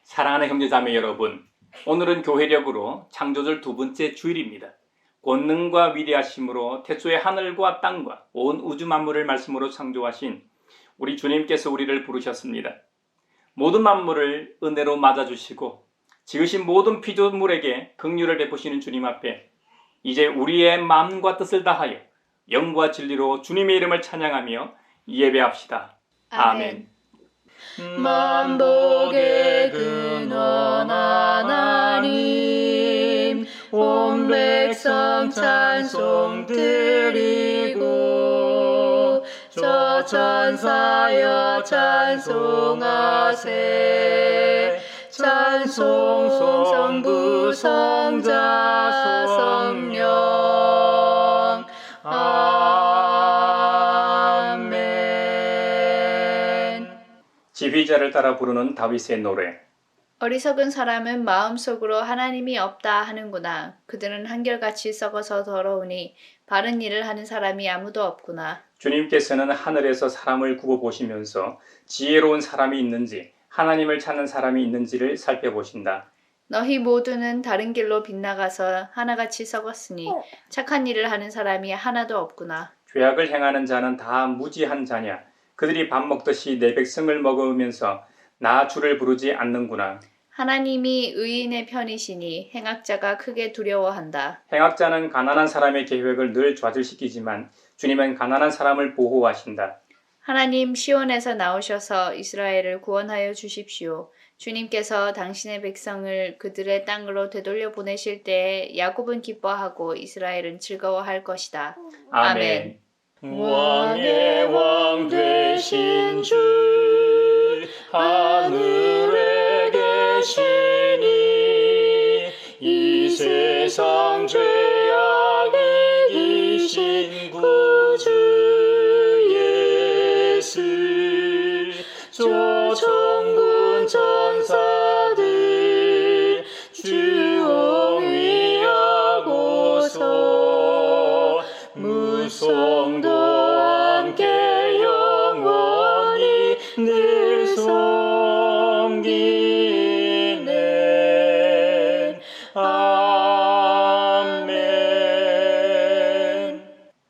사랑하는 형제자매 여러분, 오늘은 교회력으로 창조절 두 번째 주일입니다. 권능과 위대하심으로 태초에 하늘과 땅과 온 우주 만물을 말씀으로 창조하신 우리 주님께서 우리를 부르셨습니다. 모든 만물을 은혜로 맞아주시고 지으신 모든 피조물에게 긍휼을 베푸시는 주님 앞에 이제 우리의 마음과 뜻을 다하여 영과 진리로 주님의 이름을 찬양하며 예배합시다. 아멘. 만복의 근원 하나님, 온 백성 찬송 드리고 저 천사여 찬송하세. 찬송 성부 성자 성령. 아멘. 지휘자를 따라 부르는 다윗의 노래. 어리석은 사람은 마음속으로 하나님이 없다 하는구나. 그들은 한결같이 썩어서 더러우니 바른 일을 하는 사람이 아무도 없구나. 주님께서는 하늘에서 사람을 굽어 보시면서 지혜로운 사람이 있는지 하나님을 찾는 사람이 있는지를 살펴보신다. 너희 모두는 다른 길로 빗나가서 하나같이 썩었으니 착한 일을 하는 사람이 하나도 없구나. 죄악을 행하는 자는 다 무지한 자냐. 그들이 밥 먹듯이 내 백성을 먹으면서 나 주를 부르지 않는구나. 하나님이 의인의 편이시니 행악자가 크게 두려워한다. 행악자는 가난한 사람의 계획을 늘 좌절시키지만 주님은 가난한 사람을 보호하신다. 하나님 시온에서 나오셔서 이스라엘을 구원하여 주십시오. 주님께서 당신의 백성을 그들의 땅으로 되돌려 보내실 때에 야곱은 기뻐하고 이스라엘은 즐거워할 것이다. 아멘. 왕의 왕 되신 주 하늘에 계시니 이 세상 죄악 이기신 구주 예수. 저 천군 천사들 주옹위하고서 무성도 함께 영원히 늘 섬기네. 아멘.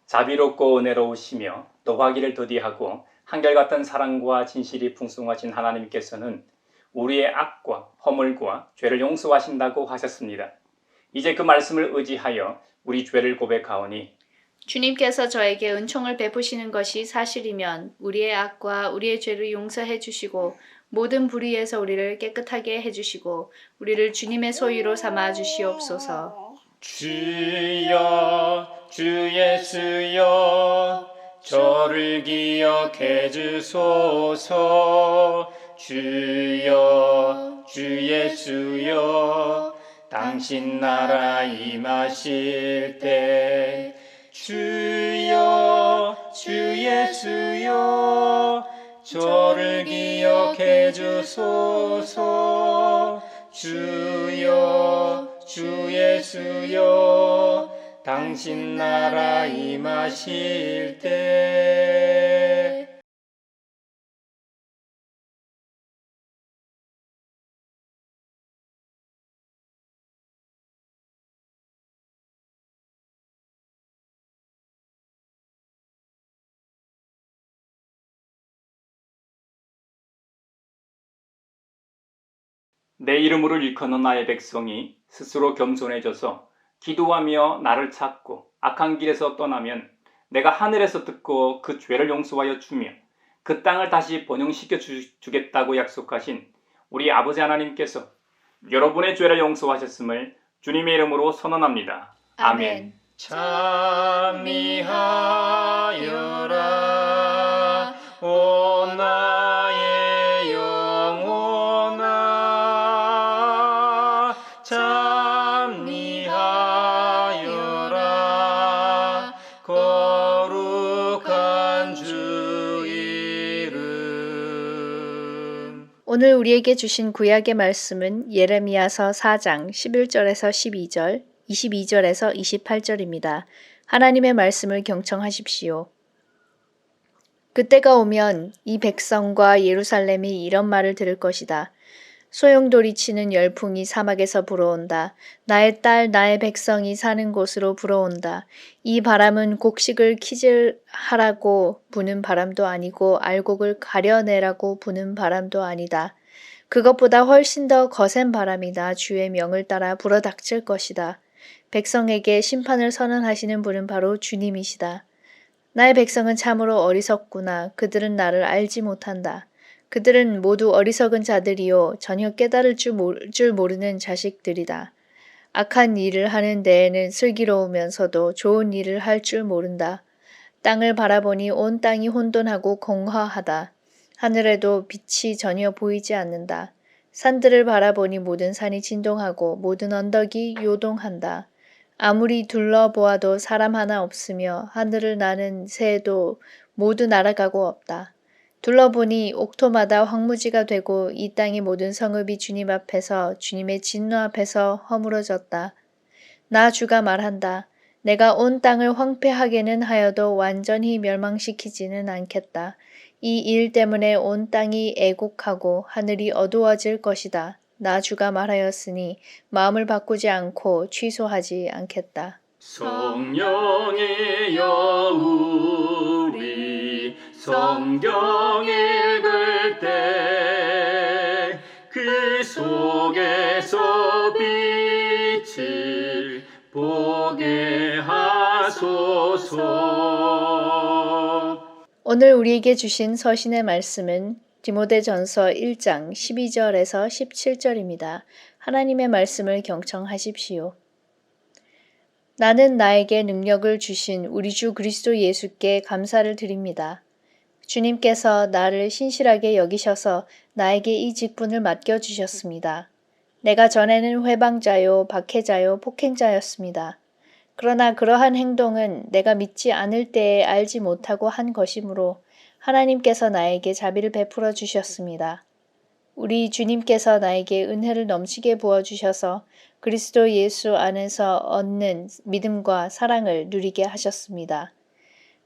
자비롭고 은혜로우시며 노하기를 더디하고 한결같은 사랑과 진실이 풍성하신 하나님께서는 우리의 악과 허물과 죄를 용서하신다고 하셨습니다. 이제 그 말씀을 의지하여 우리 죄를 고백하오니 주님께서 저에게 은총을 베푸시는 것이 사실이면 우리의 악과 우리의 죄를 용서해 주시고 모든 불의에서 우리를 깨끗하게 해주시고 우리를 주님의 소유로 삼아 주시옵소서. 주여 주 예수여 저를 기억해 주소서. 주여 주 예수여 당신 나라 임하실 때 주여 주 예수여 저를 기억해 주소서. 주여 주 예수여 당신 나라 임하실 때. 내 이름으로 일컫는 나의 백성이 스스로 겸손해져서 기도하며 나를 찾고 악한 길에서 떠나면 내가 하늘에서 듣고 그 죄를 용서하여 주며 그 땅을 다시 번영시켜 주겠다고 약속하신 우리 아버지 하나님께서 여러분의 죄를 용서하셨음을 주님의 이름으로 선언합니다. 아멘. 참미하여라 오 나의 영혼아. 참미하여라 거룩한 주 이름. 오늘 우리에게 주신 구약의 말씀은 예레미야서 4장 11절에서 12절, 22절에서 28절입니다. 하나님의 말씀을 경청하십시오. 그때가 오면 이 백성과 예루살렘이 이런 말을 들을 것이다. 소용돌이 치는 열풍이 사막에서 불어온다. 나의 딸, 나의 백성이 사는 곳으로 불어온다. 이 바람은 곡식을 키질하라고 부는 바람도 아니고 알곡을 가려내라고 부는 바람도 아니다. 그것보다 훨씬 더 거센 바람이다. 주의 명을 따라 불어닥칠 것이다. 백성에게 심판을 선언하시는 분은 바로 주님이시다. 나의 백성은 참으로 어리석구나. 그들은 나를 알지 못한다. 그들은 모두 어리석은 자들이요 전혀 깨달을 줄 모르는 자식들이다. 악한 일을 하는 데에는 슬기로우면서도 좋은 일을 할 줄 모른다. 땅을 바라보니 온 땅이 혼돈하고 공허하다. 하늘에도 빛이 전혀 보이지 않는다. 산들을 바라보니 모든 산이 진동하고 모든 언덕이 요동한다. 아무리 둘러보아도 사람 하나 없으며 하늘을 나는 새도 모두 날아가고 없다. 둘러보니 옥토마다 황무지가 되고 이 땅의 모든 성읍이 주님 앞에서 주님의 진노 앞에서 허물어졌다. 나 주가 말한다. 내가 온 땅을 황폐하게는 하여도 완전히 멸망시키지는 않겠다. 이 일 때문에 온 땅이 애곡하고 하늘이 어두워질 것이다. 나 주가 말하였으니 마음을 바꾸지 않고 취소하지 않겠다. 성령이여 우리 성경 읽을 때 그 속에서 빛을 보게 하소서. 오늘 우리에게 주신 서신의 말씀은 디모데전서 1장 12절에서 17절입니다. 하나님의 말씀을 경청하십시오. 나는 나에게 능력을 주신 우리 주 그리스도 예수께 감사를 드립니다. 주님께서 나를 신실하게 여기셔서 나에게 이 직분을 맡겨주셨습니다. 내가 전에는 회방자요, 박해자요, 폭행자였습니다. 그러나 그러한 행동은 내가 믿지 않을 때에 알지 못하고 한 것이므로 하나님께서 나에게 자비를 베풀어 주셨습니다. 우리 주님께서 나에게 은혜를 넘치게 부어주셔서 그리스도 예수 안에서 얻는 믿음과 사랑을 누리게 하셨습니다.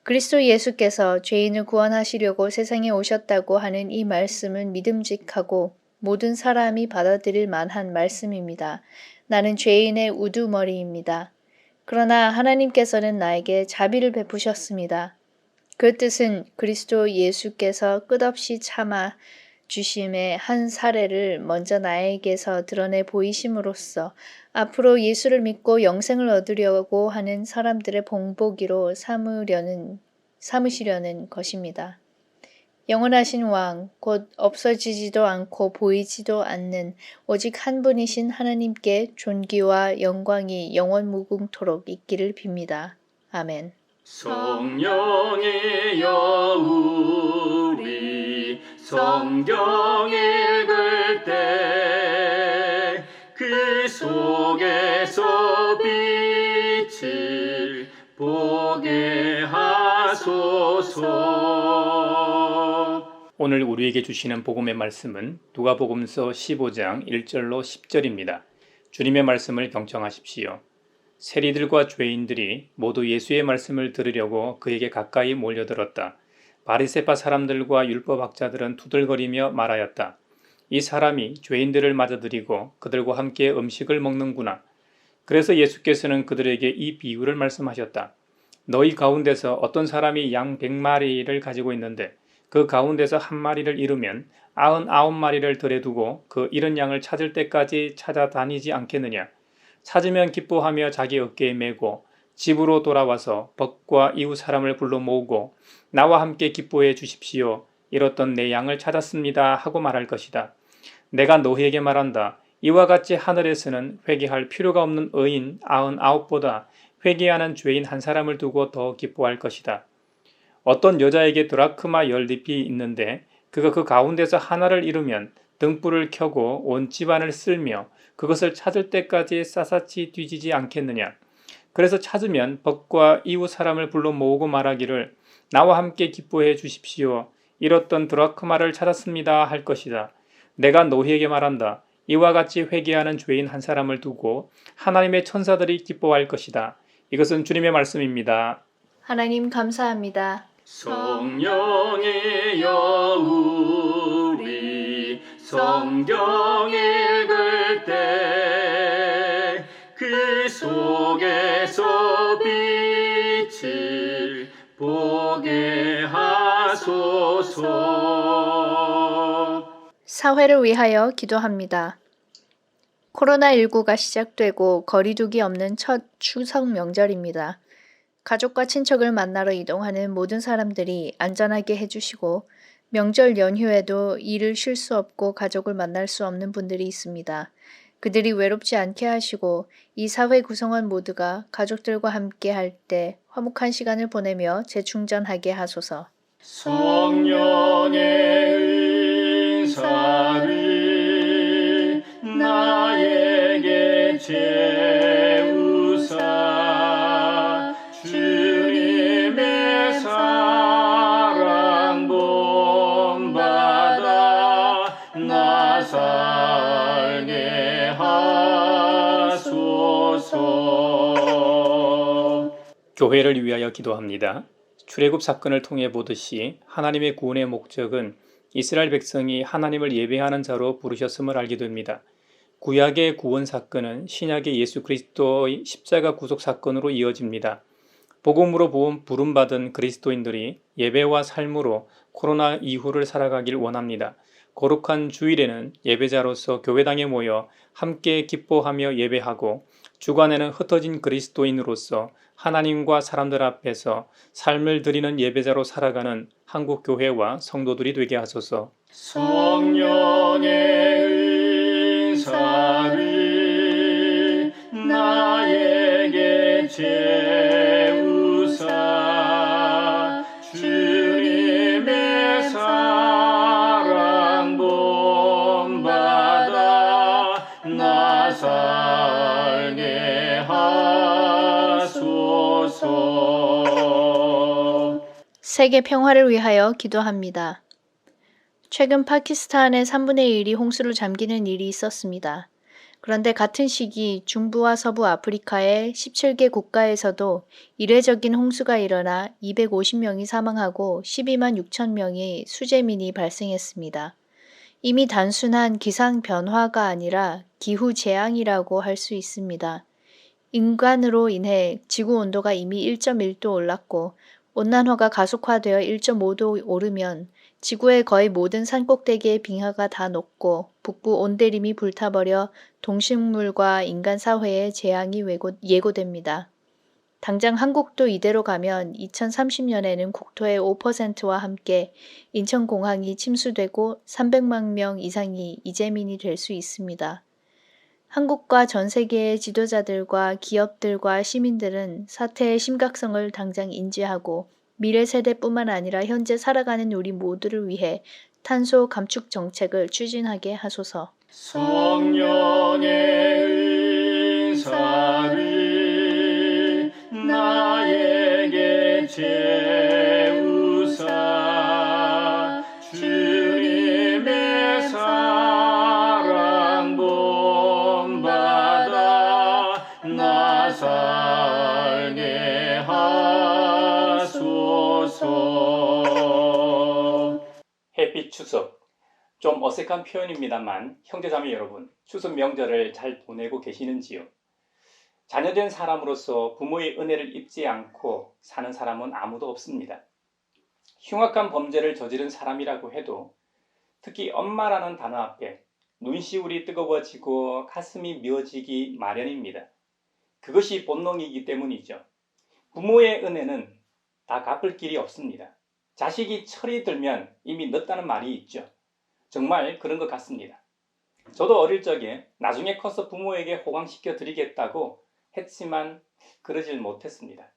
그리스도 예수께서 죄인을 구원하시려고 세상에 오셨다고 하는 이 말씀은 믿음직하고 모든 사람이 받아들일 만한 말씀입니다. 나는 죄인의 우두머리입니다. 그러나 하나님께서는 나에게 자비를 베푸셨습니다. 그 뜻은 그리스도 예수께서 끝없이 참아 주심의 한 사례를 먼저 나에게서 드러내 보이심으로써 앞으로 예수를 믿고 영생을 얻으려고 하는 사람들의 본보기로 삼으시려는 것입니다. 영원하신 왕, 곧 없어지지도 않고 보이지도 않는 오직 한 분이신 하나님께 존귀와 영광이 영원 무궁토록 있기를 빕니다. 아멘. 성령이여 우리 성경 읽을 때 그 속에서 빛을 보게 하소서. 오늘 우리에게 주시는 복음의 말씀은 누가복음서 15장 1절로 10절입니다. 주님의 말씀을 경청하십시오. 세리들과 죄인들이 모두 예수의 말씀을 들으려고 그에게 가까이 몰려들었다. 바리새파 사람들과 율법학자들은 투덜거리며 말하였다. 이 사람이 죄인들을 맞아들이고 그들과 함께 음식을 먹는구나. 그래서 예수께서는 그들에게 이 비유를 말씀하셨다. 너희 가운데서 어떤 사람이 양 100마리를 가지고 있는데 그 가운데서 한 마리를 잃으면 99마리를 들에 두고 그 잃은 양을 찾을 때까지 찾아다니지 않겠느냐. 찾으면 기뻐하며 자기 어깨에 메고 집으로 돌아와서 벗과 이웃 사람을 불러 모으고 나와 함께 기뻐해 주십시오. 잃었던 내 양을 찾았습니다 하고 말할 것이다. 내가 너희에게 말한다. 이와 같이 하늘에서는 회개할 필요가 없는 의인 99보다 회개하는 죄인 한 사람을 두고 더 기뻐할 것이다. 어떤 여자에게 드라크마 10립이 있는데 그가 그 가운데서 하나를 잃으면 등불을 켜고 온 집안을 쓸며 그것을 찾을 때까지 샅샅이 뒤지지 않겠느냐. 그래서 찾으면 벗과 이웃 사람을 불러 모으고 말하기를 나와 함께 기뻐해 주십시오. 잃었던 드라크마를 찾았습니다 할 것이다. 내가 너희에게 말한다. 이와 같이 회개하는 죄인 한 사람을 두고 하나님의 천사들이 기뻐할 것이다. 이것은 주님의 말씀입니다. 하나님 감사합니다. 성령이여 우리 성경 읽을 때 그 속에서 빛을 보게 하소서. 사회를 위하여 기도합니다. 코로나19가 시작되고 거리두기 없는 첫 추석 명절입니다. 가족과 친척을 만나러 이동하는 모든 사람들이 안전하게 해주시고 명절 연휴에도 일을 쉴 수 없고 가족을 만날 수 없는 분들이 있습니다. 그들이 외롭지 않게 하시고 이 사회 구성원 모두가 가족들과 함께 할 때 화목한 시간을 보내며 재충전하게 하소서. 성령의 은사를 나에게 채우사 주님의 사랑 본받아 나 살게 하소서. 교회를 위하여 기도합니다. 출애굽 사건을 통해 보듯이 하나님의 구원의 목적은 이스라엘 백성이 하나님을 예배하는 자로 부르셨음을 알게 됩니다. 구약의 구원 사건은 신약의 예수 그리스도의 십자가 구속 사건으로 이어집니다. 복음으로 부름받은 그리스도인들이 예배와 삶으로 코로나 이후를 살아가길 원합니다. 거룩한 주일에는 예배자로서 교회당에 모여 함께 기뻐하며 예배하고 주간에는 흩어진 그리스도인으로서 하나님과 사람들 앞에서 삶을 드리는 예배자로 살아가는 한국 교회와 성도들이 되게 하소서. 성령의 은사를 나에게 채우사 주님의 사랑 본받아 나 살게 하소서. 세계 평화를 위하여 기도합니다. 최근 파키스탄의 3분의 1이 홍수로 잠기는 일이 있었습니다. 그런데 같은 시기 중부와 서부 아프리카의 17개 국가에서도 이례적인 홍수가 일어나 250명이 사망하고 12만 6천 명의 수재민이 발생했습니다. 이미 단순한 기상 변화가 아니라 기후 재앙이라고 할 수 있습니다. 인간으로 인해 지구 온도가 이미 1.1도 올랐고 온난화가 가속화되어 1.5도 오르면 지구의 거의 모든 산꼭대기의 빙하가 다 녹고 북부 온대림이 불타버려 동식물과 인간 사회에 재앙이 예고됩니다. 당장 한국도 이대로 가면 2030년에는 국토의 5%와 함께 인천공항이 침수되고 300만 명 이상이 이재민이 될 수 있습니다. 한국과 전 세계의 지도자들과 기업들과 시민들은 사태의 심각성을 당장 인지하고 미래 세대뿐만 아니라 현재 살아가는 우리 모두를 위해 탄소 감축 정책을 추진하게 하소서. 성령의 은사를 나에게 채우사 주님의 사랑 본받아 나 살게 하소서. 햇빛 추석. 좀 어색한 표현입니다만 형제자매 여러분, 추석 명절을 잘 보내고 계시는지요? 자녀된 사람으로서 부모의 은혜를 입지 않고 사는 사람은 아무도 없습니다. 흉악한 범죄를 저지른 사람이라고 해도 특히 엄마라는 단어 앞에 눈시울이 뜨거워지고 가슴이 미어지기 마련입니다. 그것이 본능이기 때문이죠. 부모의 은혜는 다 갚을 길이 없습니다. 자식이 철이 들면 이미 늦다는 말이 있죠. 정말 그런 것 같습니다. 저도 어릴 적에 나중에 커서 부모에게 호강시켜 드리겠다고 했지만 그러질 못했습니다.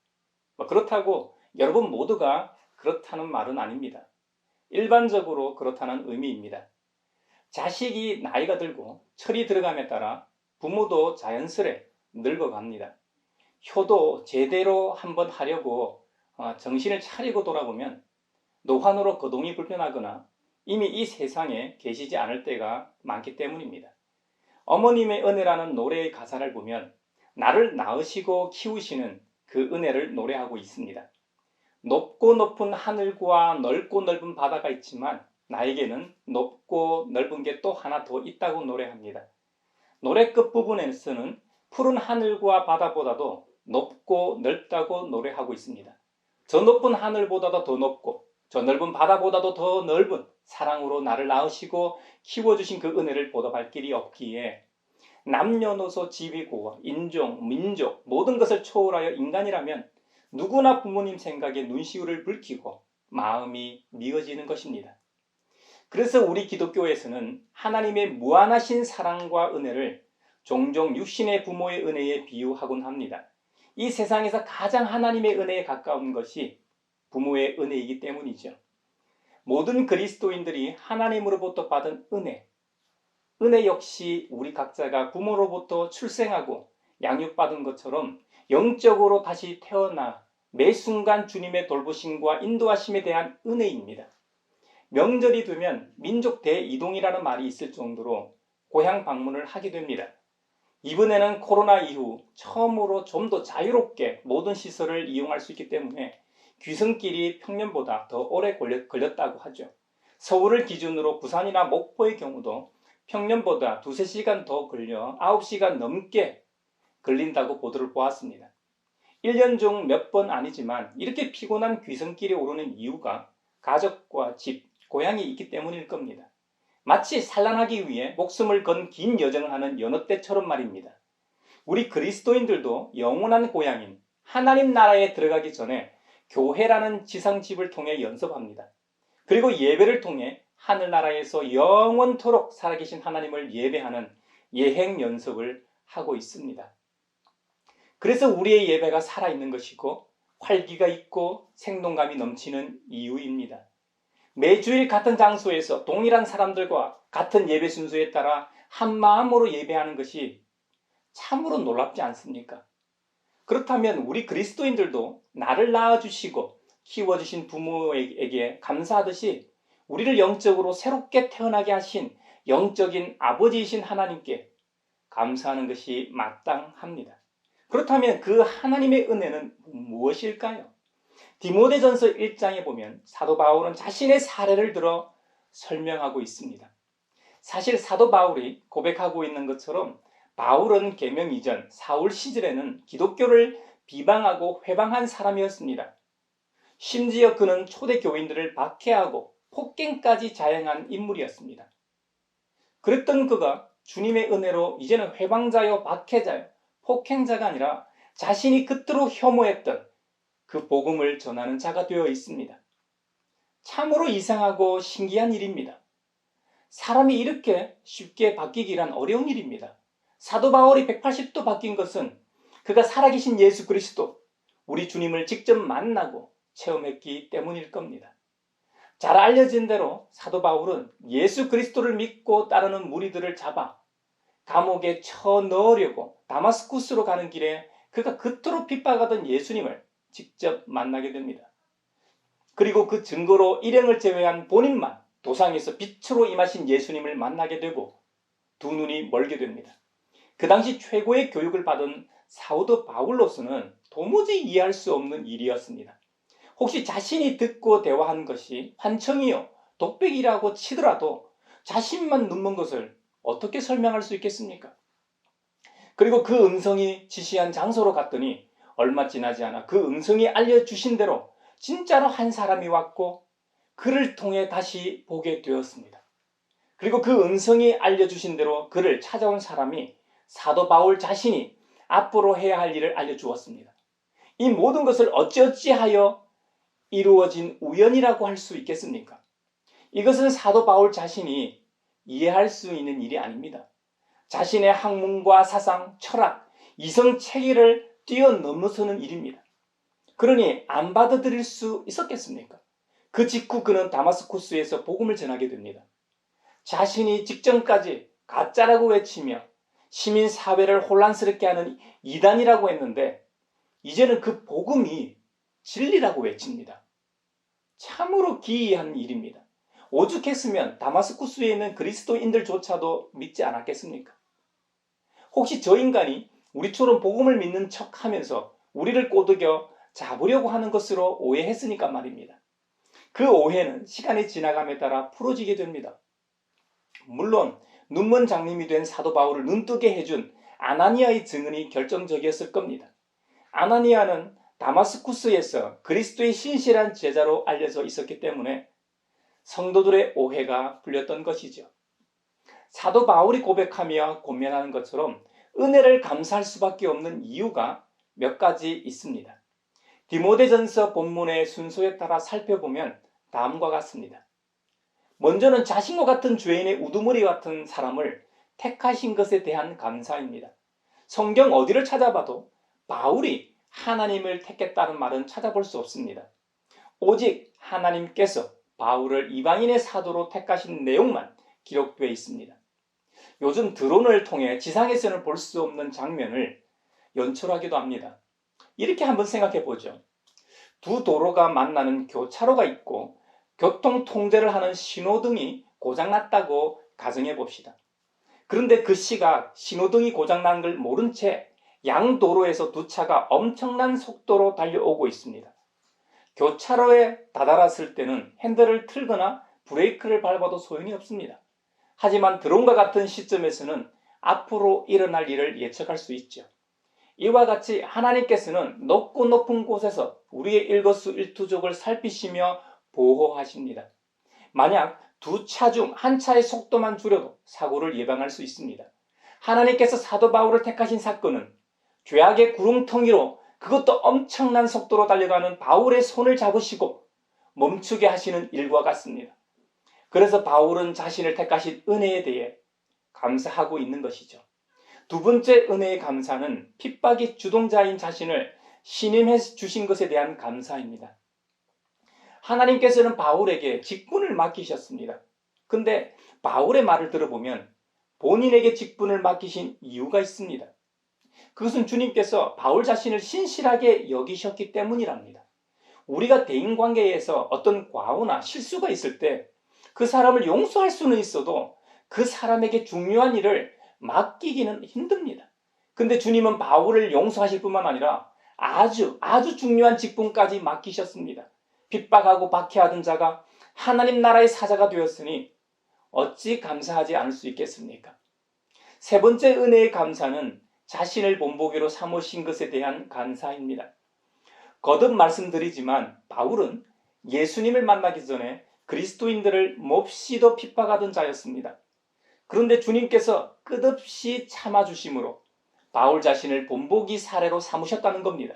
그렇다고 여러분 모두가 그렇다는 말은 아닙니다. 일반적으로 그렇다는 의미입니다. 자식이 나이가 들고 철이 들어감에 따라 부모도 자연스레 늙어갑니다. 효도 제대로 한번 하려고 정신을 차리고 돌아보면 노환으로 거동이 불편하거나 이미 이 세상에 계시지 않을 때가 많기 때문입니다. 어머님의 은혜라는 노래의 가사를 보면 나를 낳으시고 키우시는 그 은혜를 노래하고 있습니다. 높고 높은 하늘과 넓고 넓은 바다가 있지만 나에게는 높고 넓은 게 또 하나 더 있다고 노래합니다. 노래 끝부분에서는 푸른 하늘과 바다보다도 높고 넓다고 노래하고 있습니다. 저 높은 하늘보다도 더 높고 저 넓은 바다보다도 더 넓은 사랑으로 나를 낳으시고 키워주신 그 은혜를 보답할 길이 없기에 남녀노소 지위고 인종, 민족 모든 것을 초월하여 인간이라면 누구나 부모님 생각에 눈시울을 붉히고 마음이 미어지는 것입니다. 그래서 우리 기독교에서는 하나님의 무한하신 사랑과 은혜를 종종 육신의 부모의 은혜에 비유하곤 합니다. 이 세상에서 가장 하나님의 은혜에 가까운 것이 부모의 은혜이기 때문이죠. 모든 그리스도인들이 하나님으로부터 받은 은혜 역시 우리 각자가 부모로부터 출생하고 양육받은 것처럼 영적으로 다시 태어나 매 순간 주님의 돌보심과 인도하심에 대한 은혜입니다. 명절이 되면 민족 대이동이라는 말이 있을 정도로 고향 방문을 하게 됩니다. 이번에는 코로나 이후 처음으로 좀 더 자유롭게 모든 시설을 이용할 수 있기 때문에 귀성길이 평년보다 더 오래 걸렸다고 하죠. 서울을 기준으로 부산이나 목포의 경우도 평년보다 2-3시간 더 걸려 9시간 넘게 걸린다고 보도를 보았습니다. 1년 중 몇 번 아니지만 이렇게 피곤한 귀성길에 오르는 이유가 가족과 집, 고향이 있기 때문일 겁니다. 마치 산란하기 위해 목숨을 건 긴 여정을 하는 여느 때처럼 말입니다. 우리 그리스도인들도 영원한 고향인 하나님 나라에 들어가기 전에 교회라는 지상집을 통해 연습합니다. 그리고 예배를 통해 하늘나라에서 영원토록 살아계신 하나님을 예배하는 예행 연습을 하고 있습니다. 그래서 우리의 예배가 살아있는 것이고 활기가 있고 생동감이 넘치는 이유입니다. 매주일 같은 장소에서 동일한 사람들과 같은 예배 순서에 따라 한 마음으로 예배하는 것이 참으로 놀랍지 않습니까? 그렇다면 우리 그리스도인들도 나를 낳아주시고 키워주신 부모에게 감사하듯이 우리를 영적으로 새롭게 태어나게 하신 영적인 아버지이신 하나님께 감사하는 것이 마땅합니다. 그렇다면 그 하나님의 은혜는 무엇일까요? 디모데전서 1장에 보면 사도 바울은 자신의 사례를 들어 설명하고 있습니다. 사실 사도 바울이 고백하고 있는 것처럼 바울은 계명 이전 사울 시절에는 기독교를 비방하고 회방한 사람이었습니다. 심지어 그는 초대 교인들을 박해하고 폭행까지 자행한 인물이었습니다. 그랬던 그가 주님의 은혜로 이제는 회방자요 박해자요 폭행자가 아니라 자신이 그토록 혐오했던 그 복음을 전하는 자가 되어 있습니다. 참으로 이상하고 신기한 일입니다. 사람이 이렇게 쉽게 바뀌기란 어려운 일입니다. 사도 바울이 180도 바뀐 것은 그가 살아계신 예수 그리스도, 우리 주님을 직접 만나고 체험했기 때문일 겁니다. 잘 알려진 대로 사도 바울은 예수 그리스도를 믿고 따르는 무리들을 잡아 감옥에 쳐 넣으려고 다마스쿠스로 가는 길에 그가 그토록 핍박하던 예수님을 직접 만나게 됩니다. 그리고 그 증거로 일행을 제외한 본인만 도상에서 빛으로 임하신 예수님을 만나게 되고 두 눈이 멀게 됩니다. 그 당시 최고의 교육을 받은 사도 바울로서는 도무지 이해할 수 없는 일이었습니다. 혹시 자신이 듣고 대화한 것이 환청이요 독백이라고 치더라도 자신만 눈먼 것을 어떻게 설명할 수 있겠습니까? 그리고 그 음성이 지시한 장소로 갔더니 얼마 지나지 않아 그 음성이 알려주신 대로 진짜로 한 사람이 왔고 그를 통해 다시 보게 되었습니다. 그리고 그 음성이 알려주신 대로 그를 찾아온 사람이 사도 바울 자신이 앞으로 해야 할 일을 알려주었습니다. 이 모든 것을 어찌어찌하여 이루어진 우연이라고 할 수 있겠습니까? 이것은 사도 바울 자신이 이해할 수 있는 일이 아닙니다. 자신의 학문과 사상, 철학, 이성 체계를 뛰어넘어서는 일입니다. 그러니 안 받아들일 수 있었겠습니까? 그 직후 그는 다마스쿠스에서 복음을 전하게 됩니다. 자신이 직전까지 가짜라고 외치며 시민사회를 혼란스럽게 하는 이단이라고 했는데 이제는 그 복음이 진리라고 외칩니다. 참으로 기이한 일입니다. 오죽했으면 다마스쿠스에 있는 그리스도인들조차도 믿지 않았겠습니까? 혹시 저 인간이 우리처럼 복음을 믿는 척하면서 우리를 꼬드겨 잡으려고 하는 것으로 오해했으니까 말입니다. 그 오해는 시간이 지나감에 따라 풀어지게 됩니다. 물론 눈먼 장님이 된 사도 바울을 눈뜨게 해준 아나니아의 증언이 결정적이었을 겁니다. 아나니아는 다마스쿠스에서 그리스도의 신실한 제자로 알려져 있었기 때문에 성도들의 오해가 풀렸던 것이죠. 사도 바울이 고백하며 권면하는 것처럼 은혜를 감사할 수밖에 없는 이유가 몇 가지 있습니다. 디모데전서 본문의 순서에 따라 살펴보면 다음과 같습니다. 먼저는 자신과 같은 죄인의 우두머리 같은 사람을 택하신 것에 대한 감사입니다. 성경 어디를 찾아봐도 바울이 하나님을 택했다는 말은 찾아볼 수 없습니다. 오직 하나님께서 바울을 이방인의 사도로 택하신 내용만 기록되어 있습니다. 요즘 드론을 통해 지상에서는 볼 수 없는 장면을 연출하기도 합니다. 이렇게 한번 생각해 보죠. 두 도로가 만나는 교차로가 있고 교통 통제를 하는 신호등이 고장났다고 가정해 봅시다. 그런데 그 시각 신호등이 고장난 걸 모른 채 양도로에서 두 차가 엄청난 속도로 달려오고 있습니다. 교차로에 다다랐을 때는 핸들을 틀거나 브레이크를 밟아도 소용이 없습니다. 하지만 드론과 같은 시점에서는 앞으로 일어날 일을 예측할 수 있죠. 이와 같이 하나님께서는 높고 높은 곳에서 우리의 일거수일투족을 살피시며 보호하십니다. 만약 두 차 중 한 차의 속도만 줄여도 사고를 예방할 수 있습니다. 하나님께서 사도 바울을 택하신 사건은 죄악의 구렁텅이로 그것도 엄청난 속도로 달려가는 바울의 손을 잡으시고 멈추게 하시는 일과 같습니다. 그래서 바울은 자신을 택하신 은혜에 대해 감사하고 있는 것이죠. 두 번째 은혜의 감사는 핍박의 주동자인 자신을 신임해 주신 것에 대한 감사입니다. 하나님께서는 바울에게 직분을 맡기셨습니다. 근데 바울의 말을 들어보면 본인에게 직분을 맡기신 이유가 있습니다. 그것은 주님께서 바울 자신을 신실하게 여기셨기 때문이랍니다. 우리가 대인관계에서 어떤 과오나 실수가 있을 때 그 사람을 용서할 수는 있어도 그 사람에게 중요한 일을 맡기기는 힘듭니다. 근데 주님은 바울을 용서하실 뿐만 아니라 아주 중요한 직분까지 맡기셨습니다. 핍박하고 박해하던 자가 하나님 나라의 사자가 되었으니 어찌 감사하지 않을 수 있겠습니까? 세 번째 은혜의 감사는 자신을 본보기로 삼으신 것에 대한 감사입니다. 거듭 말씀드리지만 바울은 예수님을 만나기 전에 그리스도인들을 몹시도 핍박하던 자였습니다. 그런데 주님께서 끝없이 참아주심으로 바울 자신을 본보기 사례로 삼으셨다는 겁니다.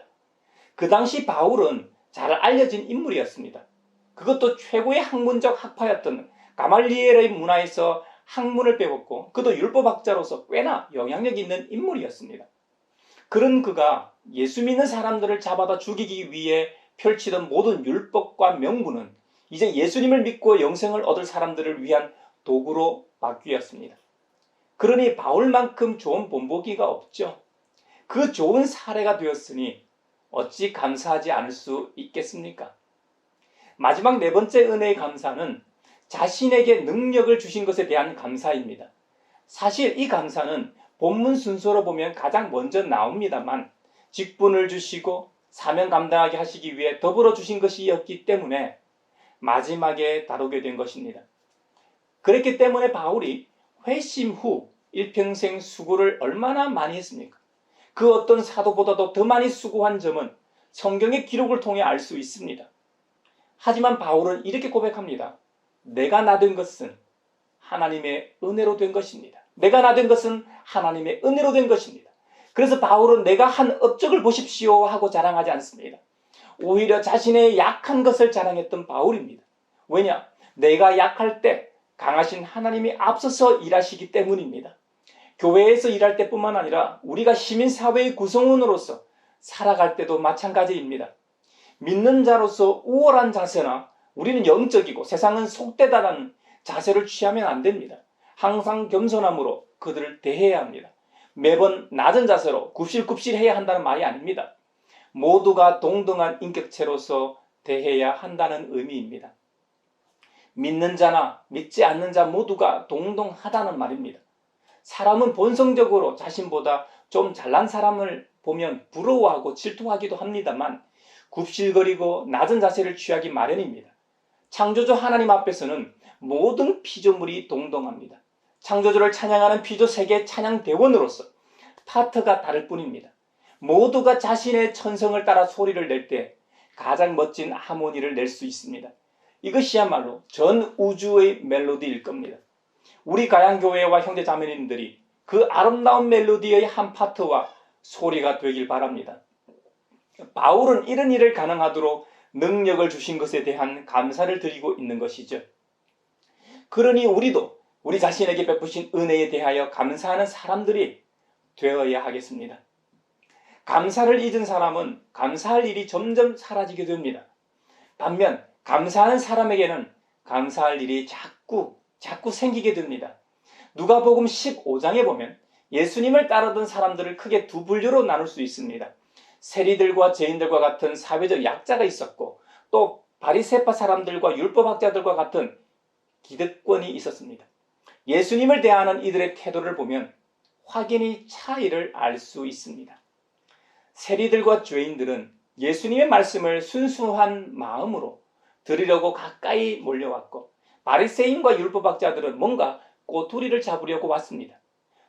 그 당시 바울은 잘 알려진 인물이었습니다. 그것도 최고의 학문적 학파였던 가말리엘의 문화에서 학문을 배웠고 그도 율법학자로서 꽤나 영향력 있는 인물이었습니다. 그런 그가 예수 믿는 사람들을 잡아다 죽이기 위해 펼치던 모든 율법과 명분은 이제 예수님을 믿고 영생을 얻을 사람들을 위한 도구로 바뀌었습니다. 그러니 바울만큼 좋은 본보기가 없죠. 그 좋은 사례가 되었으니 어찌 감사하지 않을 수 있겠습니까? 마지막 네 번째 은혜의 감사는 자신에게 능력을 주신 것에 대한 감사입니다. 사실 이 감사는 본문 순서로 보면 가장 먼저 나옵니다만 직분을 주시고 사명 감당하게 하시기 위해 더불어 주신 것이었기 때문에 마지막에 다루게 된 것입니다. 그렇기 때문에 바울이 회심 후 일평생 수고를 얼마나 많이 했습니까? 그 어떤 사도보다도 더 많이 수고한 점은 성경의 기록을 통해 알 수 있습니다. 하지만 바울은 이렇게 고백합니다. 내가 나 된 것은 하나님의 은혜로 된 것입니다. 내가 나 된 것은 하나님의 은혜로 된 것입니다. 그래서 바울은 내가 한 업적을 보십시오 하고 자랑하지 않습니다. 오히려 자신의 약한 것을 자랑했던 바울입니다. 왜냐? 내가 약할 때 강하신 하나님이 앞서서 일하시기 때문입니다. 교회에서 일할 때뿐만 아니라 우리가 시민사회의 구성원으로서 살아갈 때도 마찬가지입니다. 믿는 자로서 우월한 자세나 우리는 영적이고 세상은 속되다라는 자세를 취하면 안 됩니다. 항상 겸손함으로 그들을 대해야 합니다. 매번 낮은 자세로 굽실굽실해야 한다는 말이 아닙니다. 모두가 동등한 인격체로서 대해야 한다는 의미입니다. 믿는 자나 믿지 않는 자 모두가 동등하다는 말입니다. 사람은 본성적으로 자신보다 좀 잘난 사람을 보면 부러워하고 질투하기도 합니다만 굽실거리고 낮은 자세를 취하기 마련입니다. 창조주 하나님 앞에서는 모든 피조물이 동동합니다. 창조주를 찬양하는 피조 세계 찬양 대원으로서 파트가 다를 뿐입니다. 모두가 자신의 천성을 따라 소리를 낼 때 가장 멋진 하모니를 낼 수 있습니다. 이것이야말로 전 우주의 멜로디일 겁니다. 우리 가양교회와 형제자매님들이 그 아름다운 멜로디의 한 파트와 소리가 되길 바랍니다. 바울은 이런 일을 가능하도록 능력을 주신 것에 대한 감사를 드리고 있는 것이죠. 그러니 우리도 우리 자신에게 베푸신 은혜에 대하여 감사하는 사람들이 되어야 하겠습니다. 감사를 잊은 사람은 감사할 일이 점점 사라지게 됩니다. 반면 감사하는 사람에게는 감사할 일이 자꾸 생기게 됩니다. 누가복음 15장에 보면 예수님을 따르던 사람들을 크게 두 분류로 나눌 수 있습니다. 세리들과 죄인들과 같은 사회적 약자가 있었고, 또 바리새파 사람들과 율법학자들과 같은 기득권이 있었습니다. 예수님을 대하는 이들의 태도를 보면 확연히 차이를 알 수 있습니다. 세리들과 죄인들은 예수님의 말씀을 순수한 마음으로 들으려고 가까이 몰려왔고, 바리새인과 율법학자들은 뭔가 꼬투리를 잡으려고 왔습니다.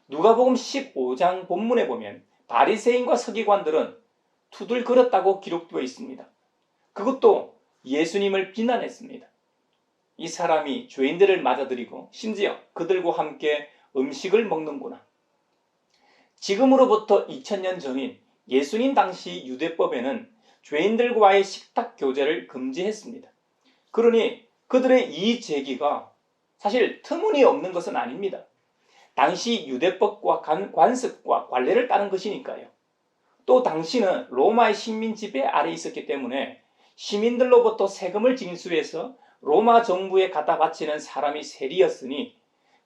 누가복음 15장 본문에 보면 바리새인과 서기관들은 투들거렸다고 기록되어 있습니다. 그것도 예수님을 비난했습니다. 이 사람이 죄인들을 맞아들이고 심지어 그들과 함께 음식을 먹는구나. 지금으로부터 2000년 전인 예수님 당시 유대법에는 죄인들과의 식탁 교제를 금지했습니다. 그러니 그들의 이 제기가 사실 터무니없는 것은 아닙니다. 당시 유대법과 관습과 관례를 따른 것이니까요. 또 당시는 로마의 식민 지배 아래 있었기 때문에 시민들로부터 세금을 징수해서 로마 정부에 갖다 바치는 사람이 세리였으니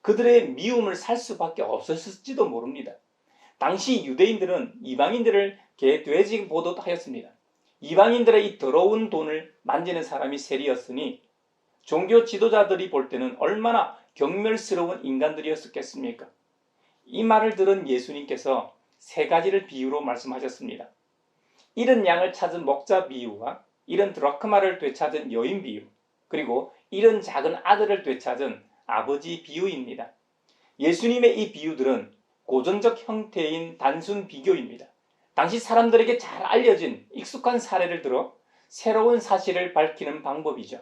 그들의 미움을 살 수밖에 없었을지도 모릅니다. 당시 유대인들은 이방인들을 개돼지 보듯 하였습니다. 이방인들의 이 더러운 돈을 만지는 사람이 세리였으니 종교 지도자들이 볼 때는 얼마나 경멸스러운 인간들이었겠습니까? 이 말을 들은 예수님께서 세 가지를 비유로 말씀하셨습니다. 잃은 양을 찾은 목자 비유와 잃은 드라크마를 되찾은 여인 비유, 그리고 잃은 작은 아들을 되찾은 아버지 비유입니다. 예수님의 이 비유들은 고전적 형태인 단순 비교입니다. 당시 사람들에게 잘 알려진 익숙한 사례를 들어 새로운 사실을 밝히는 방법이죠.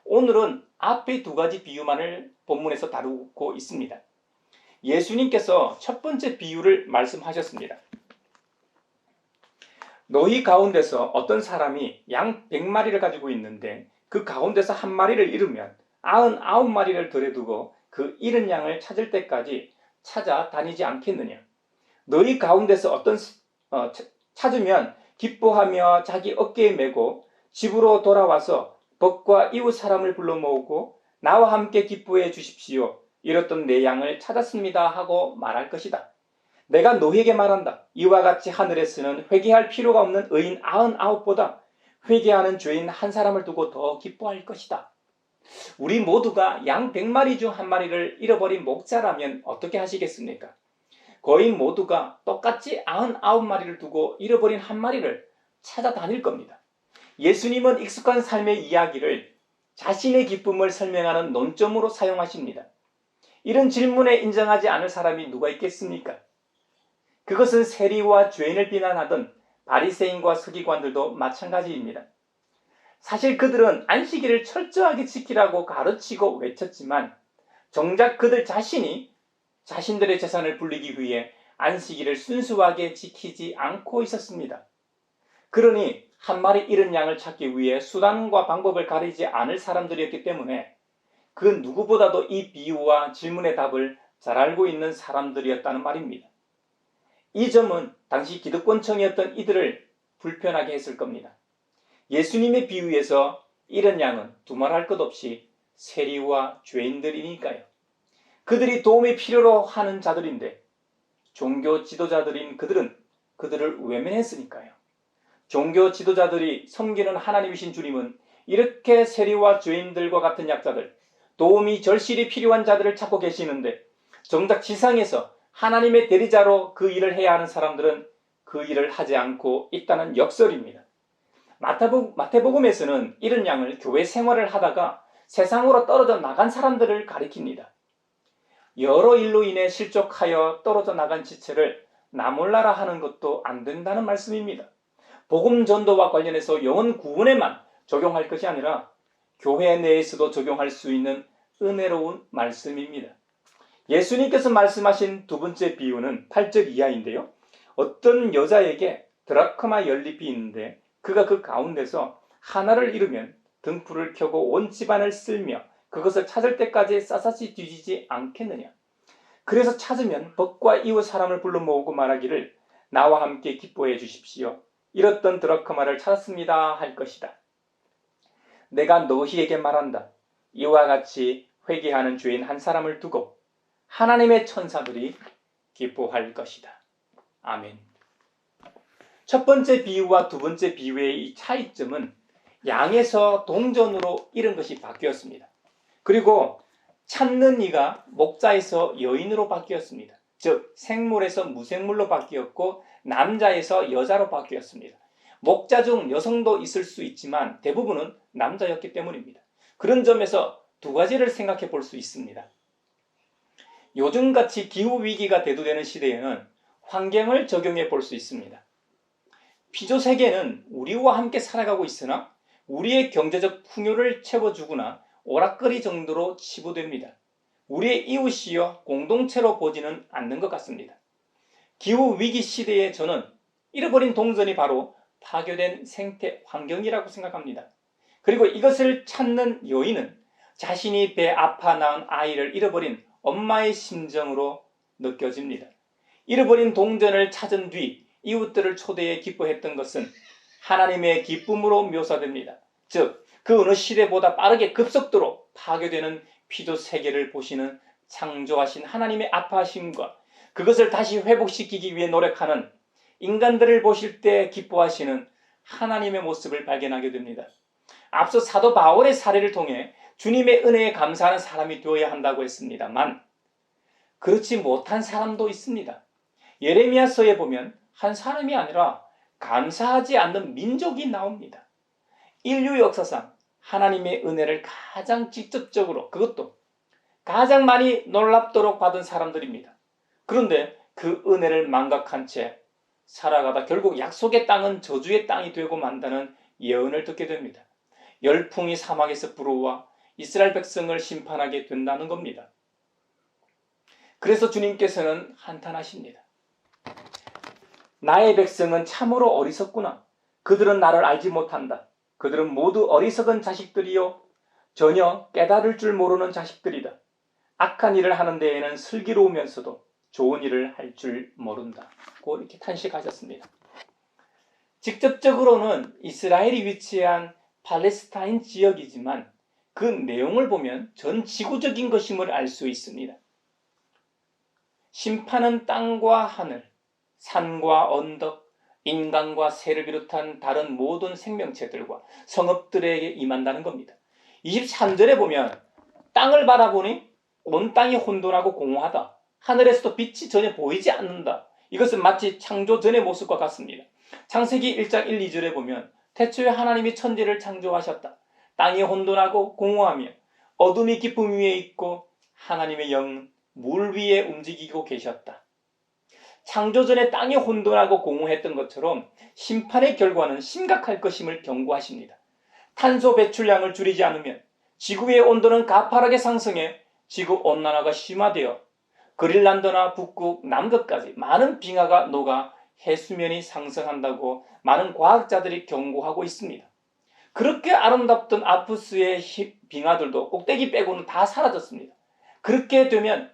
오늘은 앞의 두 가지 비유만을 본문에서 다루고 있습니다. 예수님께서 첫 번째 비유를 말씀하셨습니다. 너희 가운데서 어떤 사람이 양 100마리를 가지고 있는데 그 가운데서 한 마리를 잃으면 99마리를 들여두고 그 잃은 양을 찾을 때까지 찾아다니지 않겠느냐. 너희 가운데서 찾으면 기뻐하며 자기 어깨에 메고 집으로 돌아와서 벗과 이웃 사람을 불러 모으고 나와 함께 기뻐해 주십시오. 잃었던 내 양을 찾았습니다 하고 말할 것이다. 내가 너희에게 말한다. 이와 같이 하늘에서는 회개할 필요가 없는 의인 99보다 회개하는 죄인 한 사람을 두고 더 기뻐할 것이다. 우리 모두가 양 100마리 중 한 마리를 잃어버린 목자라면 어떻게 하시겠습니까? 거의 모두가 똑같이 99마리를 두고 잃어버린 한 마리를 찾아다닐 겁니다. 예수님은 익숙한 삶의 이야기를 자신의 기쁨을 설명하는 논점으로 사용하십니다. 이런 질문에 인정하지 않을 사람이 누가 있겠습니까? 그것은 세리와 죄인을 비난하던 바리새인과 서기관들도 마찬가지입니다. 사실 그들은 안식일을 철저하게 지키라고 가르치고 외쳤지만 정작 그들 자신이 자신들의 재산을 불리기 위해 안식일을 순수하게 지키지 않고 있었습니다. 그러니 한 마리 잃은 양을 찾기 위해 수단과 방법을 가리지 않을 사람들이었기 때문에 그 누구보다도 이 비유와 질문의 답을 잘 알고 있는 사람들이었다는 말입니다. 이 점은 당시 기득권층이었던 이들을 불편하게 했을 겁니다. 예수님의 비유에서 잃은 양은 두말할 것 없이 세리와 죄인들이니까요. 그들이 도움이 필요로 하는 자들인데 종교 지도자들인 그들은 그들을 외면했으니까요. 종교 지도자들이 섬기는 하나님이신 주님은 이렇게 세리와 죄인들과 같은 약자들, 도움이 절실히 필요한 자들을 찾고 계시는데 정작 지상에서 하나님의 대리자로 그 일을 해야 하는 사람들은 그 일을 하지 않고 있다는 역설입니다. 마태복음에서는 잃은 양을 교회 생활을 하다가 세상으로 떨어져 나간 사람들을 가리킵니다. 여러 일로 인해 실족하여 떨어져 나간 지체를 나몰라라 하는 것도 안 된다는 말씀입니다. 복음 전도와 관련해서 영혼 구원에만 적용할 것이 아니라 교회 내에서도 적용할 수 있는 은혜로운 말씀입니다. 예수님께서 말씀하신 두 번째 비유는 8절 이하인데요. 어떤 여자에게 드라크마 연립이 있는데 그가 그 가운데서 하나를 잃으면 등불을 켜고 온 집안을 쓸며 그것을 찾을 때까지 샅샅이 뒤지지 않겠느냐. 그래서 찾으면 벗과 이웃 사람을 불러 모으고 말하기를 나와 함께 기뻐해 주십시오. 잃었던 드라크마를 찾았습니다 할 것이다. 내가 너희에게 말한다. 이와 같이 회개하는 죄인 한 사람을 두고 하나님의 천사들이 기뻐할 것이다. 아멘. 첫 번째 비유와 두 번째 비유의 이 차이점은 양에서 동전으로 잃은 것이 바뀌었습니다. 그리고 찾는 이가 목자에서 여인으로 바뀌었습니다. 즉 생물에서 무생물로 바뀌었고 남자에서 여자로 바뀌었습니다. 목자 중 여성도 있을 수 있지만 대부분은 남자였기 때문입니다. 그런 점에서 두 가지를 생각해 볼 수 있습니다. 요즘같이 기후위기가 대두되는 시대에는 환경을 적용해 볼 수 있습니다. 피조세계는 우리와 함께 살아가고 있으나 우리의 경제적 풍요를 채워주거나 오락거리 정도로 치부됩니다. 우리의 이웃이여 공동체로 보지는 않는 것 같습니다. 기후위기 시대에 저는 잃어버린 동전이 바로 파괴된 생태 환경이라고 생각합니다. 그리고 이것을 찾는 여인은 자신이 배 아파 낳은 아이를 잃어버린 엄마의 심정으로 느껴집니다. 잃어버린 동전을 찾은 뒤 이웃들을 초대해 기뻐했던 것은 하나님의 기쁨으로 묘사됩니다. 즉, 그 어느 시대보다 빠르게 급속도로 파괴되는 피조 세계를 보시는 창조하신 하나님의 아파하심과 그것을 다시 회복시키기 위해 노력하는 인간들을 보실 때 기뻐하시는 하나님의 모습을 발견하게 됩니다. 앞서 사도 바울의 사례를 통해 주님의 은혜에 감사하는 사람이 되어야 한다고 했습니다만 그렇지 못한 사람도 있습니다. 예레미야서에 보면 한 사람이 아니라 감사하지 않는 민족이 나옵니다. 인류 역사상 하나님의 은혜를 가장 직접적으로 그것도 가장 많이 놀랍도록 받은 사람들입니다. 그런데 그 은혜를 망각한 채 살아가다 결국 약속의 땅은 저주의 땅이 되고 만다는 예언을 듣게 됩니다. 열풍이 사막에서 불어와 이스라엘 백성을 심판하게 된다는 겁니다. 그래서 주님께서는 한탄하십니다. 나의 백성은 참으로 어리석구나. 그들은 나를 알지 못한다. 그들은 모두 어리석은 자식들이요 전혀 깨달을 줄 모르는 자식들이다. 악한 일을 하는 데에는 슬기로우면서도 좋은 일을 할 줄 모른다. 고 이렇게 탄식하셨습니다. 직접적으로는 이스라엘이 위치한 팔레스타인 지역이지만 그 내용을 보면 전 지구적인 것임을 알 수 있습니다. 심판은 땅과 하늘, 산과 언덕, 인간과 새를 비롯한 다른 모든 생명체들과 성읍들에게 임한다는 겁니다. 23절에 보면 땅을 바라보니 온 땅이 혼돈하고 공허하다. 하늘에서도 빛이 전혀 보이지 않는다. 이것은 마치 창조 전의 모습과 같습니다. 창세기 1장 1, 2절에 보면 태초에 하나님이 천지를 창조하셨다. 땅이 혼돈하고 공허하며 어둠이 깊음 위에 있고 하나님의 영은 물 위에 움직이고 계셨다. 창조 전에 땅이 혼돈하고 공허했던 것처럼 심판의 결과는 심각할 것임을 경고하십니다. 탄소 배출량을 줄이지 않으면 지구의 온도는 가파르게 상승해 지구온난화가 심화되어 그린란드나 북극, 남극까지 많은 빙하가 녹아 해수면이 상승한다고 많은 과학자들이 경고하고 있습니다. 그렇게 아름답던 아프스의 빙하들도 꼭대기 빼고는 다 사라졌습니다. 그렇게 되면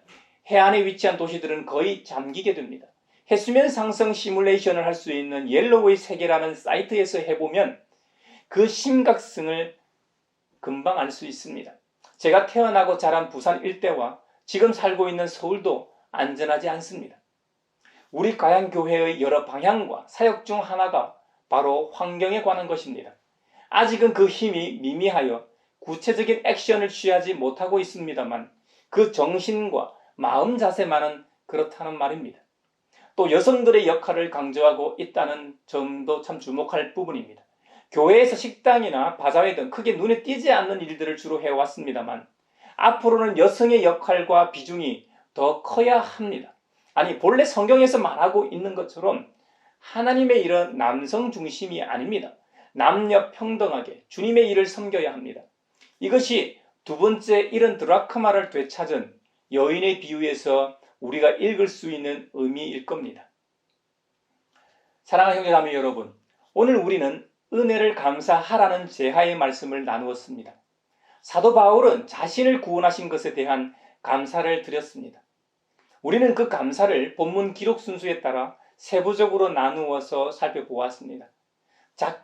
해안에 위치한 도시들은 거의 잠기게 됩니다. 해수면 상승 시뮬레이션을 할 수 있는 옐로우의 세계라는 사이트에서 해보면 그 심각성을 금방 알 수 있습니다. 제가 태어나고 자란 부산 일대와 지금 살고 있는 서울도 안전하지 않습니다. 우리 가양교회의 여러 방향과 사역 중 하나가 바로 환경에 관한 것입니다. 아직은 그 힘이 미미하여 구체적인 액션을 취하지 못하고 있습니다만 그 정신과 마음 자세만은 그렇다는 말입니다. 또 여성들의 역할을 강조하고 있다는 점도 참 주목할 부분입니다. 교회에서 식당이나 바자회 등 크게 눈에 띄지 않는 일들을 주로 해왔습니다만 앞으로는 여성의 역할과 비중이 더 커야 합니다. 아니, 본래 성경에서 말하고 있는 것처럼 하나님의 일은 남성 중심이 아닙니다. 남녀 평등하게 주님의 일을 섬겨야 합니다. 이것이 두 번째 이른 드라크마를 되찾은 여인의 비유에서 우리가 읽을 수 있는 의미일 겁니다. 사랑하는 형제자매 여러분, 오늘 우리는 은혜를 감사하라는 제하의 말씀을 나누었습니다. 사도 바울은 자신을 구원하신 것에 대한 감사를 드렸습니다. 우리는 그 감사를 본문 기록 순수에 따라 세부적으로 나누어서 살펴보았습니다.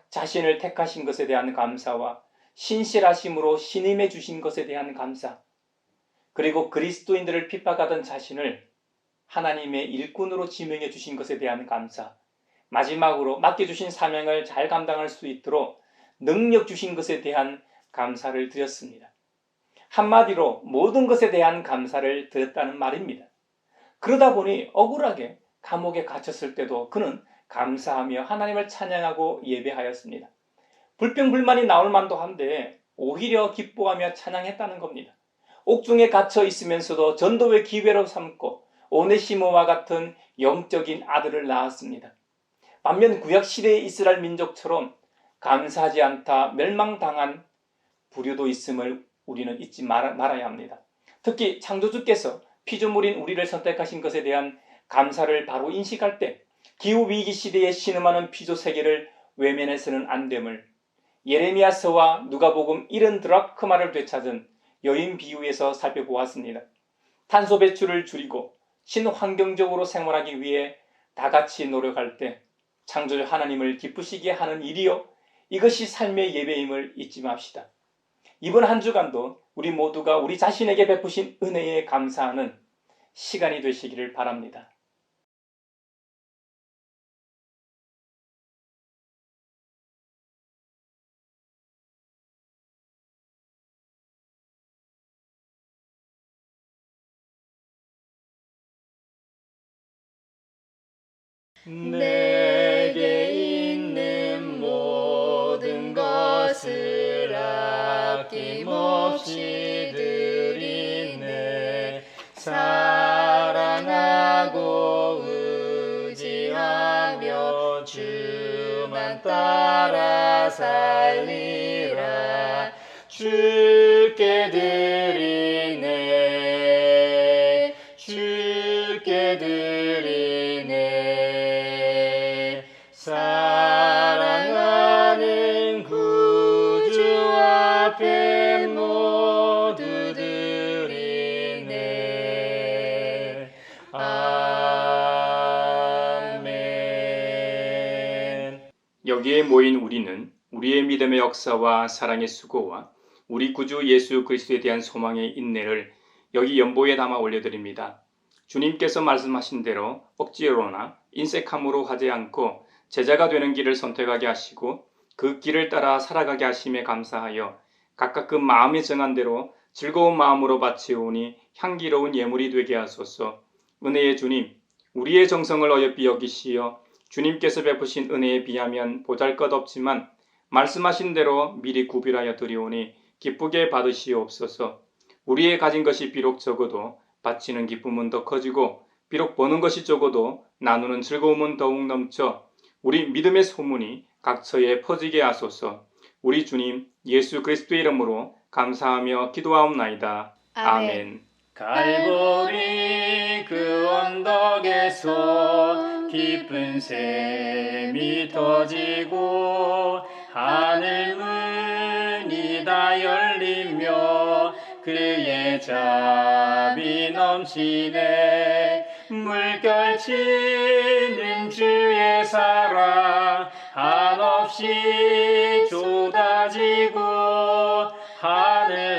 자신을 택하신 것에 대한 감사와 신실하심으로 신임해 주신 것에 대한 감사, 그리고 그리스도인들을 핍박하던 자신을 하나님의 일꾼으로 지명해 주신 것에 대한 감사, 마지막으로 맡겨주신 사명을 잘 감당할 수 있도록 능력 주신 것에 대한 감사를 드렸습니다. 한마디로 모든 것에 대한 감사를 드렸다는 말입니다. 그러다 보니 억울하게 감옥에 갇혔을 때도 그는 감사하며 하나님을 찬양하고 예배하였습니다. 불평불만이 나올 만도 한데 오히려 기뻐하며 찬양했다는 겁니다. 옥중에 갇혀 있으면서도 전도의 기회로 삼고 오네시모와 같은 영적인 아들을 낳았습니다. 반면 구약시대의 이스라엘 민족처럼 감사하지 않다 멸망당한 부류도 있음을 우리는 잊지 말아야 합니다. 특히 창조주께서 피조물인 우리를 선택하신 것에 대한 감사를 바로 인식할 때 기후위기 시대에 신음하는 피조세계를 외면해서는 안 됨을 예레미야서와 누가복음 70드라크마를 되찾은 여인 비유에서 살펴보았습니다. 탄소 배출을 줄이고 친환경적으로 생활하기 위해 다 같이 노력할 때 창조주 하나님을 기쁘시게 하는 일이요, 이것이 삶의 예배임을 잊지 맙시다. 이번 한 주간도 우리 모두가 우리 자신에게 베푸신 은혜에 감사하는 시간이 되시기를 바랍니다. 내게 있는 모든 것을 아낌없이 드리네. 사랑하고 의지하며 주만 따라 살리라. 주께 드리네. 주께 드리네. 사랑하는 구주 앞에 모두 드리네. 아멘. 여기에 모인 우리는 우리의 믿음의 역사와 사랑의 수고와 우리 구주 예수 그리스도에 대한 소망의 인내를 여기 연보에 담아 올려드립니다. 주님께서 말씀하신 대로 억지로나 인색함으로 하지 않고 제자가 되는 길을 선택하게 하시고 그 길을 따라 살아가게 하심에 감사하여 각각 그 마음에 정한 대로 즐거운 마음으로 바치오니 향기로운 예물이 되게 하소서. 은혜의 주님, 우리의 정성을 어여삐 여기시어 주님께서 베푸신 은혜에 비하면 보잘것없지만 말씀하신 대로 미리 구별하여 드리오니 기쁘게 받으시옵소서. 우리의 가진 것이 비록 적어도 바치는 기쁨은 더 커지고 비록 버는 것이 적어도 나누는 즐거움은 더욱 넘쳐 우리 믿음의 소문이 각처에 퍼지게 하소서. 우리 주님 예수 그리스도의 이름으로 감사하며 기도하옵나이다. 아멘. 갈보리 그 언덕에서 깊은 샘이 터지고 하늘 문이 다 열리며 그의 자비 넘치네. 물결치는 주의 사랑 한없이 쏟아지고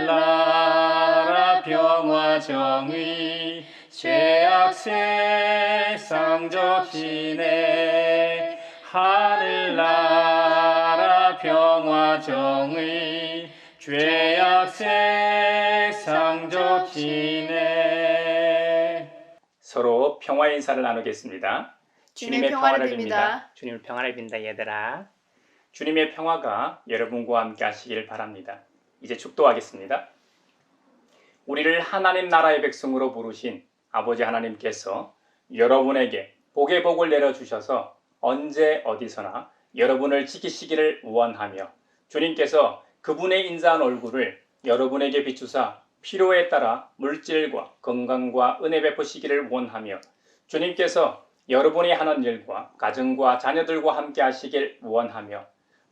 하늘나라 평화 정의 죄악 세상 접시네. 하늘나라 평화 정의 죄악 세상 접시네. 서로 평화의 인사를 나누겠습니다. 주님의 평화를 빕니다. 주님의 평화를 빈다 얘들아. 주님의 평화가 여러분과 함께 하시길 바랍니다. 이제 축도하겠습니다. 우리를 하나님 나라의 백성으로 부르신 아버지 하나님께서 여러분에게 복의 복을 내려주셔서 언제 어디서나 여러분을 지키시기를 원하며 주님께서 그분의 인자한 얼굴을 여러분에게 비추사 필요에 따라 물질과 건강과 은혜 베푸시기를 원하며 주님께서 여러분이 하는 일과 가정과 자녀들과 함께 하시길 원하며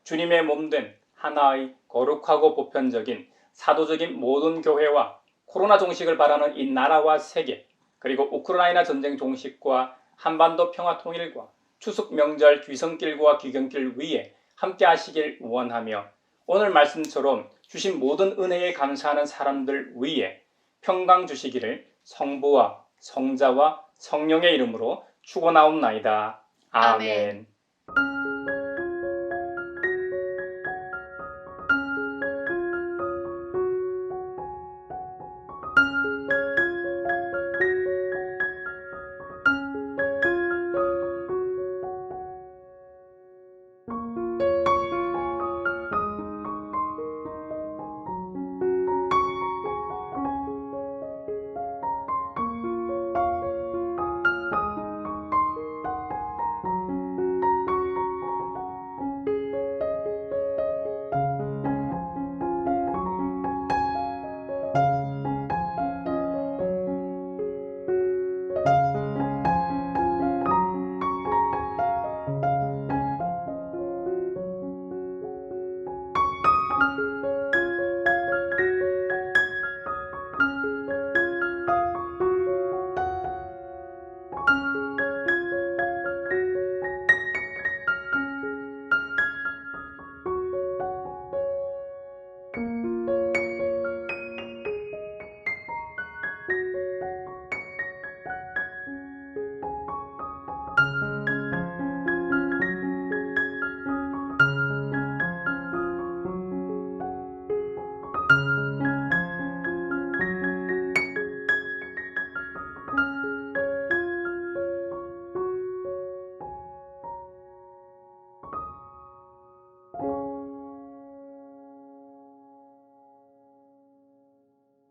주님의 몸된 하나의 거룩하고 보편적인 사도적인 모든 교회와 코로나 종식을 바라는 이 나라와 세계 그리고 우크라이나 전쟁 종식과 한반도 평화 통일과 추석 명절 귀성길과 귀경길 위에 함께 하시길 원하며 오늘 말씀처럼 주신 모든 은혜에 감사하는 사람들 위에 평강 주시기를 성부와 성자와 성령의 이름으로 축원하옵나이다. 아멘.